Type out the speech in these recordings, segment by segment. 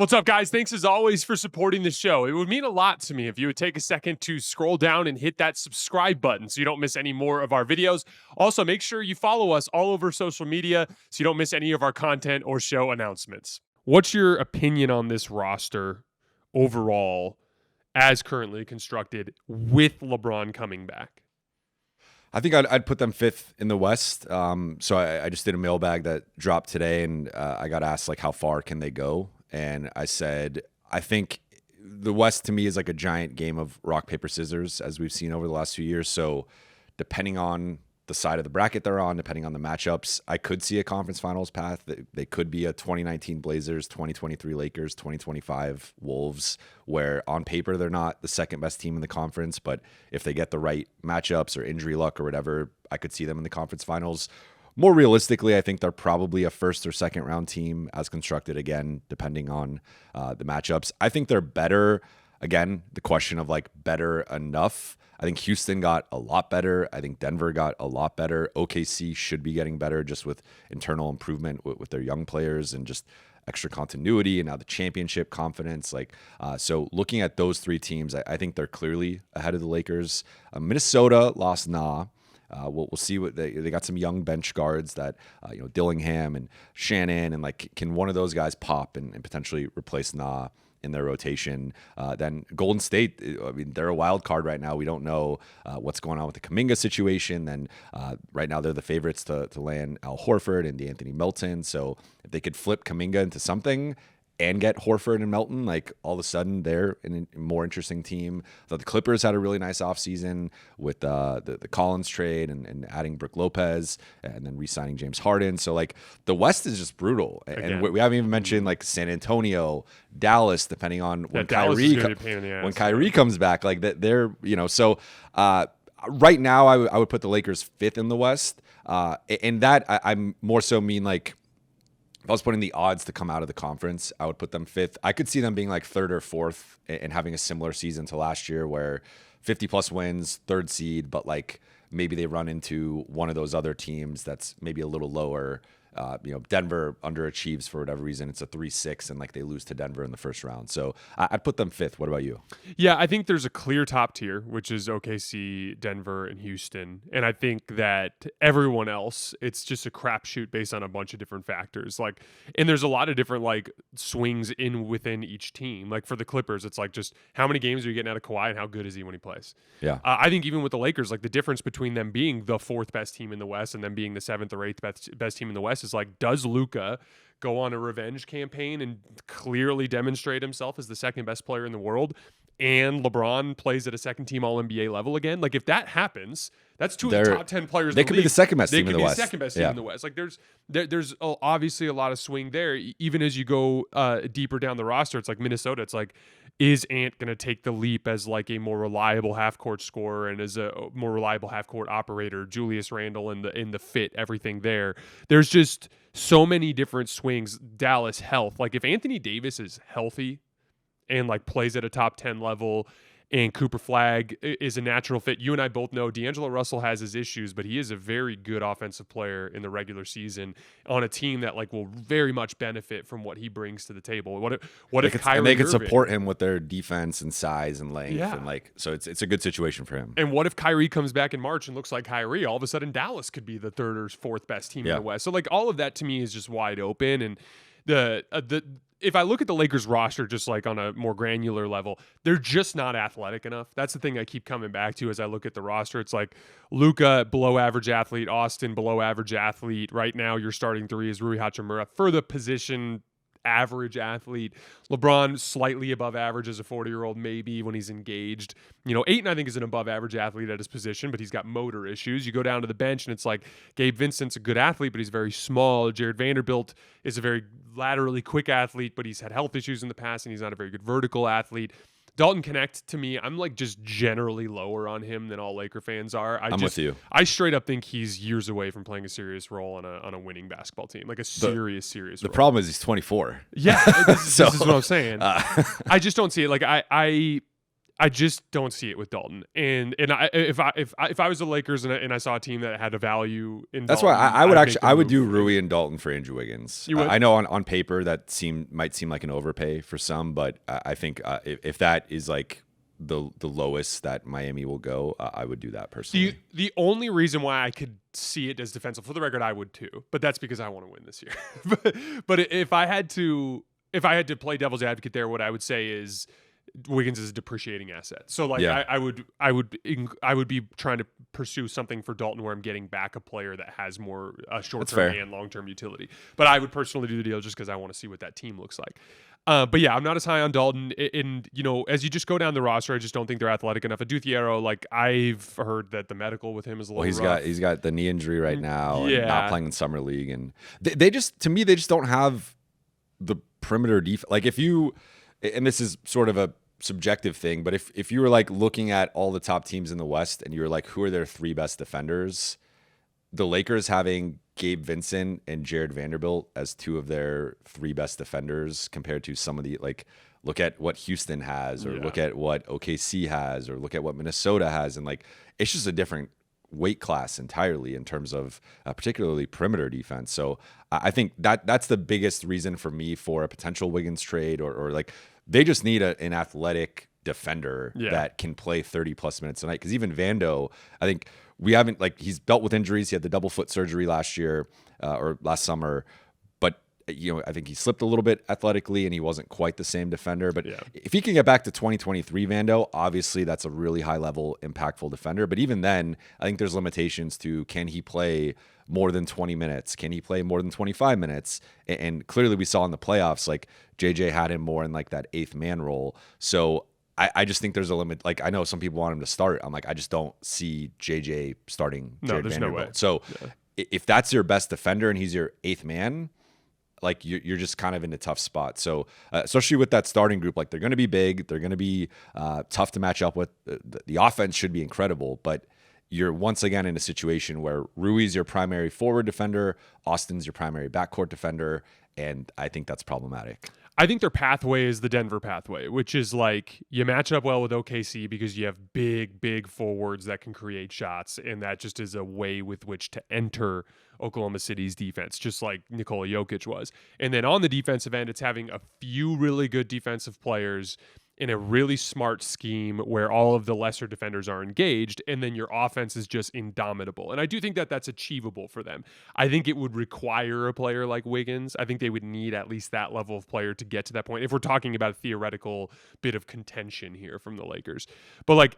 What's up, guys? Thanks as always for supporting the show. It would mean a lot to me if you would take a second to scroll down and hit that subscribe button so you don't miss any more of our videos. Also, make sure you follow us all over social media so you don't miss any of our content or show announcements. What's your opinion on this roster overall as currently constructed with LeBron coming back? I think I'd put them fifth in the West. So I just did a mailbag that dropped today, and I got asked, like, how far can they go? And I said, I think the West to me is like a giant game of rock, paper, scissors, as we've seen over the last few years. So depending on the side of the bracket they're on, depending on the matchups, I could see a conference finals path. They could be a 2019 Blazers, 2023 Lakers, 2025 Wolves, where on paper they're not the second best team in the conference, but if they get the right matchups or injury luck or whatever, I could see them in the conference finals. More realistically, I think they're probably a first or second round team as constructed, again, depending on the matchups. I think they're better. Again, the question of like better enough. I think Houston got a lot better. I think Denver got a lot better. OKC should be getting better just with internal improvement with their young players and just extra continuity and now the championship confidence. So looking at those three teams, I think they're clearly ahead of the Lakers. Minnesota lost Nah. We'll see what they got some young bench guards that Dillingham and Shannon, and like, can one of those guys pop and potentially replace Nah in their rotation? Then Golden State, I mean, they're a wild card right now. We don't know what's going on with the Kuminga situation. Then right now they're the favorites to land Al Horford and DeAnthony Melton. So if they could flip Kuminga into something and get Horford and Melton, like, all of a sudden they're a more interesting team. The Clippers had a really nice offseason with the Collins trade and adding Brook Lopez and then re-signing James Harden. So, like, the West is just brutal. And we haven't even mentioned, like, San Antonio, Dallas, depending on when Kyrie comes back. Like, they're, so right now I would put the Lakers fifth in the West. And that I'm more so mean, like, if I was putting the odds to come out of the conference, I would put them fifth. I could see them being like third or fourth and having a similar season to last year where 50-plus wins, third seed, but like maybe they run into one of those other teams that's maybe a little lower. Denver underachieves for whatever reason. It's a 3-6, and like they lose to Denver in the first round. So I'd put them fifth. What about you? Yeah, I think there's a clear top tier, which is OKC, Denver, and Houston. And I think that everyone else, it's just a crapshoot based on a bunch of different factors. Like, and there's a lot of different like swings within each team. Like for the Clippers, it's like just how many games are you getting out of Kawhi and how good is he when he plays? Yeah. I think even with the Lakers, like the difference between them being the fourth best team in the West and them being the seventh or eighth best team in the West is like, does Luka go on a revenge campaign and clearly demonstrate himself as the second best player in the world, and LeBron plays at a second team All-NBA level again? Like, if that happens, that's two of the top 10 players in the league. They could be the second best team in the West. They could be the second best team in the West. Like, there's obviously a lot of swing there. Even as you go deeper down the roster, it's like Minnesota. It's like, is Ant going to take the leap as like a more reliable half-court scorer and as a more reliable half-court operator? Julius Randle in the fit, everything there. There's just so many different swings. Dallas health. Like, if Anthony Davis is healthy and like plays at a top 10 level, and Cooper Flagg is a natural fit. You and I both know D'Angelo Russell has his issues, but he is a very good offensive player in the regular season on a team that like will very much benefit from what he brings to the table. What if Kyrie and they could Irving, support him with their defense and size and length, and like, so it's a good situation for him. And what if Kyrie comes back in March and looks like Kyrie? All of a sudden, Dallas could be the third or fourth best team in the West. So like all of that to me is just wide open. And if I look at the Lakers roster just like on a more granular level, they're just not athletic enough. That's the thing I keep coming back to as I look at the roster. It's like Luka, below average athlete, Austin, below average athlete. Right now, your starting three is Rui Hachimura for the position, average athlete. LeBron, slightly above average as a 40-year-old, maybe when he's engaged. Ayton, I think, is an above average athlete at his position, but he's got motor issues. You go down to the bench, and it's like Gabe Vincent's a good athlete, but he's very small. Jared Vanderbilt is a very laterally quick athlete, but he's had health issues in the past, and he's not a very good vertical athlete. Dalton Connect, to me, I'm like just generally lower on him than all Laker fans are. I'm with you. I straight up think he's years away from playing a serious role on a winning basketball team, like a serious role. The problem is he's 24. Yeah, this is what I'm saying. I just don't see it. Like I I just don't see it with Dalton. And if I was the Lakers and I saw a team that had a value in That's Dalton, why I would do Rui and Dalton for Andrew Wiggins. You would? I know on paper that might seem like an overpay for some, but I think if that is like the lowest that Miami will go, I would do that personally. The only reason why I could see it as defensive, for the record, I would too, but that's because I want to win this year. but if I had to play devil's advocate there, what I would say is Wiggins is a depreciating asset. So like I would be trying to pursue something for Dalton where I'm getting back a player that has more short-term and long-term utility. But I would personally do the deal just because I want to see what that team looks like. But yeah, I'm not as high on Dalton. And, as you just go down the roster, I just don't think they're athletic enough. Aduthiero, like I've heard that the medical with him is a little rough. He's got the knee injury right now and not playing in summer league. And they just don't have the perimeter defense. Like and this is sort of a subjective thing, but if you were like looking at all the top teams in the West and you were like, who are their three best defenders? The Lakers having Gabe Vincent and Jared Vanderbilt as two of their three best defenders compared to some of the, like, look at what Houston has or look at what OKC has or look at what Minnesota has. And like, it's just a different weight class entirely in terms of particularly perimeter defense. So I think that's the biggest reason for me for a potential Wiggins trade or like, they just need an athletic defender that can play 30 plus minutes a night. Because even Vando, I think we haven't, like, he's dealt with injuries. He had the double foot surgery last year or last summer. But, I think he slipped a little bit athletically and he wasn't quite the same defender. But if he can get back to 2023 Vando, obviously that's a really high level, impactful defender. But even then, I think there's limitations to, can he play more than 20 minutes? Can he play more than 25 minutes? And clearly we saw in the playoffs, like JJ had him more in like that 8th man role. So I just think there's a limit. Like, I know some people want him to start. I'm like, I just don't see JJ starting. No, there's Vanderbilt. no way. So if that's your best defender and he's your 8th man, like you're just kind of in a tough spot. So especially with that starting group, like they're going to be big. They're going to be tough to match up with. The offense should be incredible, but you're once again in a situation where Rui's your primary forward defender, Austin's your primary backcourt defender, and I think that's problematic. I think their pathway is the Denver pathway, which is like you match up well with OKC because you have big forwards that can create shots, and that just is a way with which to enter Oklahoma City's defense, just like Nikola Jokic was. And then on the defensive end, it's having a few really good defensive players in a really smart scheme where all of the lesser defenders are engaged, and then your offense is just indomitable. And I do think that that's achievable for them. I think it would require a player like Wiggins. I think they would need at least that level of player to get to that point, if we're talking about a theoretical bit of contention here from the Lakers. But like,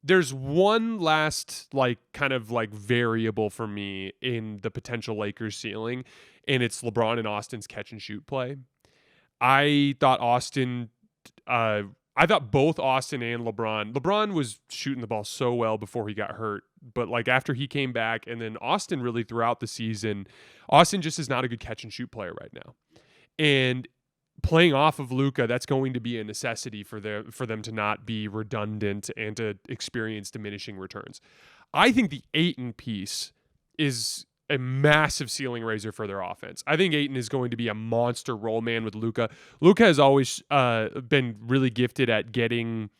there's one last like kind of like variable for me in the potential Lakers ceiling, and it's LeBron and Austin's catch and shoot play. I thought both Austin and LeBron was shooting the ball so well before he got hurt, but like after he came back, and then Austin really throughout the season, Austin just is not a good catch and shoot player right now. And playing off of Luka, that's going to be a necessity for them to not be redundant and to experience diminishing returns. I think the Ayton piece is a massive ceiling raiser for their offense. I think Ayton is going to be a monster roll man with Luka. Luka has always been really gifted at getting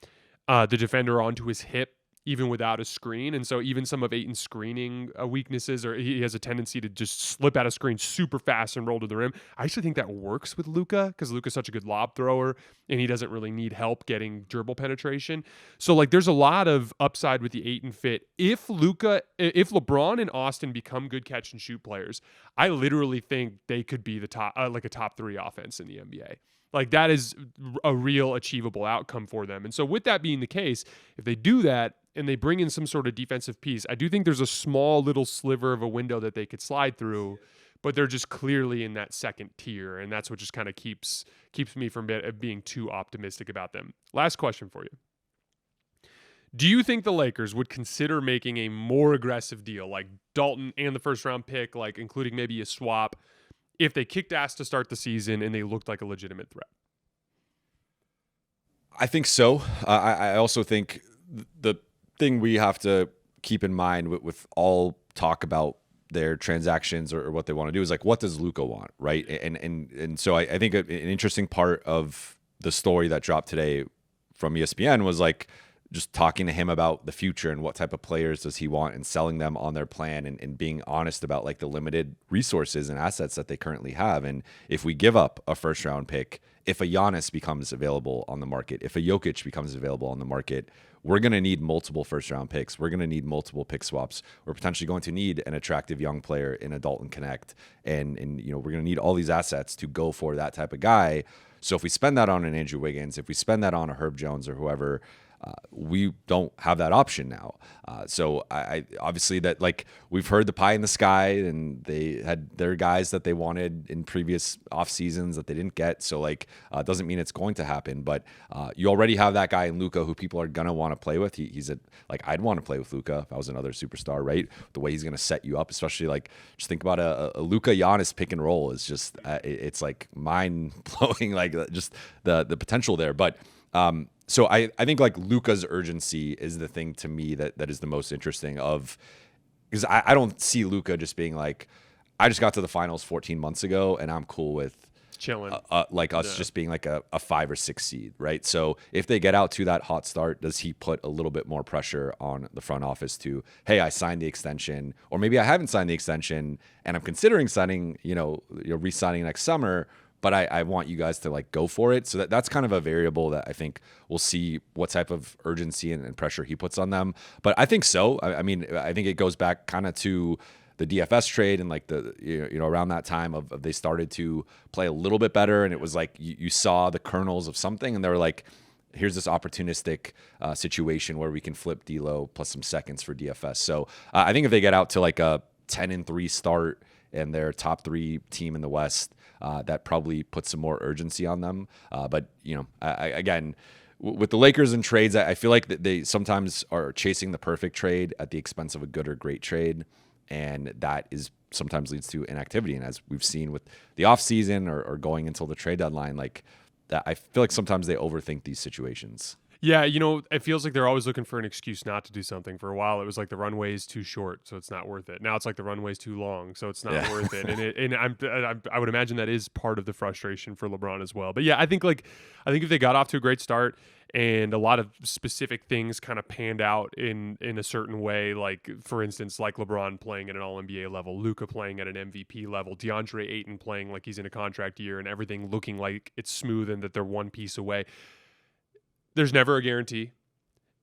the defender onto his hip, even without a screen. And so even some of Ayton's screening weaknesses, or he has a tendency to just slip out of screen super fast and roll to the rim. I actually think that works with Luka because Luka's such a good lob thrower and he doesn't really need help getting dribble penetration. So like there's a lot of upside with the Ayton fit. If LeBron and Austin become good catch and shoot players, I literally think they could be the top, like a top 3 offense in the NBA. Like that is a real achievable outcome for them. And so with that being the case, if they do that and they bring in some sort of defensive piece, I do think there's a small little sliver of a window that they could slide through, but they're just clearly in that second tier. And that's what just kind of keeps me from being too optimistic about them. Last question for you. Do you think the Lakers would consider making a more aggressive deal, like Dalton and the first round pick, like including maybe a swap, if they kicked ass to start the season and they looked like a legitimate threat? I think so. I also think the thing we have to keep in mind with all talk about their transactions or what they want to do is like, what does Luka want, right? And so I think an interesting part of the story that dropped today from ESPN was like just talking to him about the future and what type of players does he want and selling them on their plan and being honest about like the limited resources and assets that they currently have. And if we give up a first round pick, if a Giannis becomes available on the market, if a Jokic becomes available on the market, we're going to need multiple first round picks. We're going to need multiple pick swaps. We're potentially going to need an attractive young player in a Dalton Connect. And we're going to need all these assets to go for that type of guy. So if we spend that on an Andrew Wiggins, if we spend that on a Herb Jones or whoever, we don't have that option now. So I obviously that like we've heard the pie in the sky, and they had their guys that they wanted in previous off seasons that they didn't get. So like doesn't mean it's going to happen, but you already have that guy in Luka who people are gonna want to play with. He's I'd want to play with Luka if I was another superstar, right? The way he's gonna set you up, especially like just think about a Luka Giannis pick and roll is just it's like mind blowing, like just the potential there, but. So I think like Luka's urgency is the thing to me that is the most interesting because I don't see Luka just being like, I just got to the finals 14 months ago and I'm cool with chilling, like us just being like a 5 or 6 seed, right? So if they get out to that hot start, does he put a little bit more pressure on the front office to, hey, I signed the extension, or maybe I haven't signed the extension and I'm considering signing, re-signing next summer, but I want you guys to like go for it. So that's kind of a variable that I think we'll see what type of urgency and pressure he puts on them. But I think so. I mean, I think it goes back kind of to the DFS trade and like the around that time of they started to play a little bit better, and it was like you saw the kernels of something, and they were like, here's this opportunistic situation where we can flip D'Lo plus some seconds for DFS. So I think if they get out to like a 10-3 start and they're top 3 team in the West, that probably puts some more urgency on them. But again, with the Lakers and trades, I feel like they sometimes are chasing the perfect trade at the expense of a good or great trade, and that is sometimes leads to inactivity. And as we've seen with the offseason or going until the trade deadline, like that, I feel like sometimes they overthink these situations. Yeah, it feels like they're always looking for an excuse not to do something. For a while, it was like the runway is too short, so it's not worth it. Now it's like the runway is too long, so it's not worth it. And I would imagine that is part of the frustration for LeBron as well. But yeah, I think if they got off to a great start and a lot of specific things kind of panned out in a certain way, like for instance, like LeBron playing at an All-NBA level, Luka playing at an MVP level, Deandre Ayton playing like he's in a contract year, and everything looking like it's smooth and that they're one piece away. There's never a guarantee,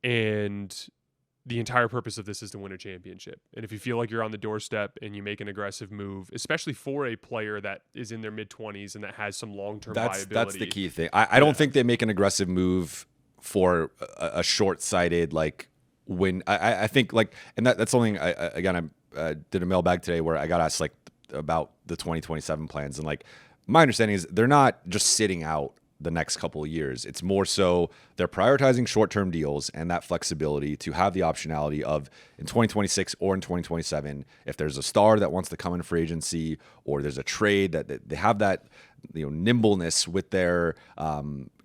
and the entire purpose of this is to win a championship. And if you feel like you're on the doorstep and you make an aggressive move, especially for a player that is in their mid-20s and that has some long-term viability. That's the key thing. I don't think they make an aggressive move for a short-sighted like win. I think like, and that's something I did a mailbag today where I got asked like about the 2027 plans, and like my understanding is they're not just sitting out the next couple of years. It's more so they're prioritizing short-term deals and that flexibility to have the optionality of in 2026 or in 2027, if there's a star that wants to come in free agency or there's a trade that they have that nimbleness with their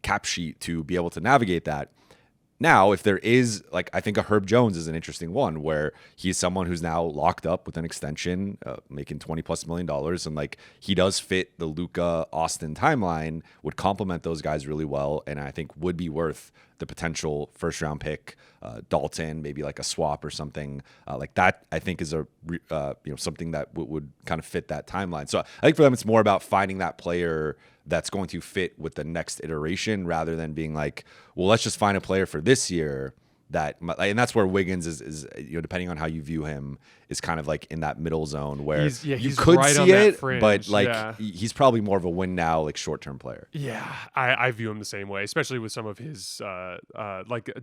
cap sheet to be able to navigate that. Now, if there is, like, I think a Herb Jones is an interesting one where he's someone who's now locked up with an extension, making $20+ million. And like, he does fit the Luka Austin timeline, would complement those guys really well. And I think would be worth the potential first round pick, Dalton, maybe like a swap or something like that. I think is something that would kind of fit that timeline. So I think for them, it's more about finding that player that's going to fit with the next iteration rather than being like, well, let's just find a player for this year and that's where Wiggins is depending on how you view him, is kind of like in that middle zone where you could right see it, but like he's probably more of a win now, like short-term player. Yeah, I view him the same way, especially with some of his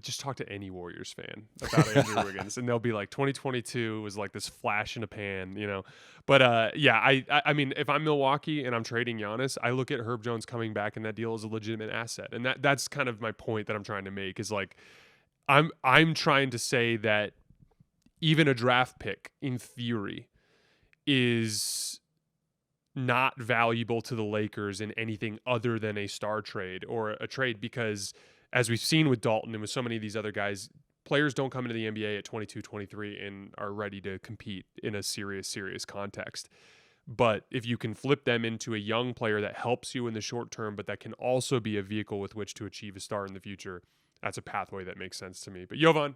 just talk to any Warriors fan about Andrew Wiggins, and they'll be like 2022 was like this flash in a pan, But I mean, if I'm Milwaukee and I'm trading Giannis, I look at Herb Jones coming back, and that deal is a legitimate asset, and that's kind of my point that I'm trying to make is like. I'm trying to say that even a draft pick, in theory, is not valuable to the Lakers in anything other than a star trade or a trade because, as we've seen with Dalton and with so many of these other guys, players don't come into the NBA at 22, 23 and are ready to compete in a serious context. But if you can flip them into a young player that helps you in the short term, but that can also be a vehicle with which to achieve a star in the future, that's a pathway that makes sense to me. But Jovan,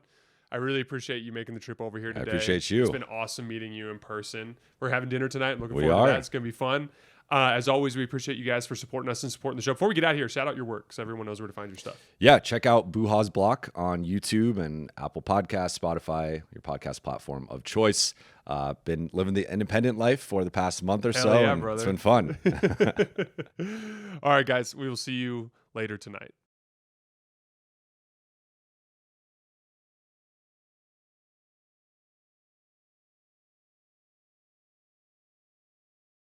I really appreciate you making the trip over here today. I appreciate you. It's been awesome meeting you in person. We're having dinner tonight. I'm looking forward to that. It's going to be fun. As always, we appreciate you guys for supporting us and supporting the show. Before we get out of here, shout out your work so everyone knows where to find your stuff. Yeah, check out Buha's Block on YouTube and Apple Podcasts, Spotify, your podcast platform of choice. Been living the independent life for the past month or so. Yeah, and brother. it's been fun. All right, guys, we will see you later tonight.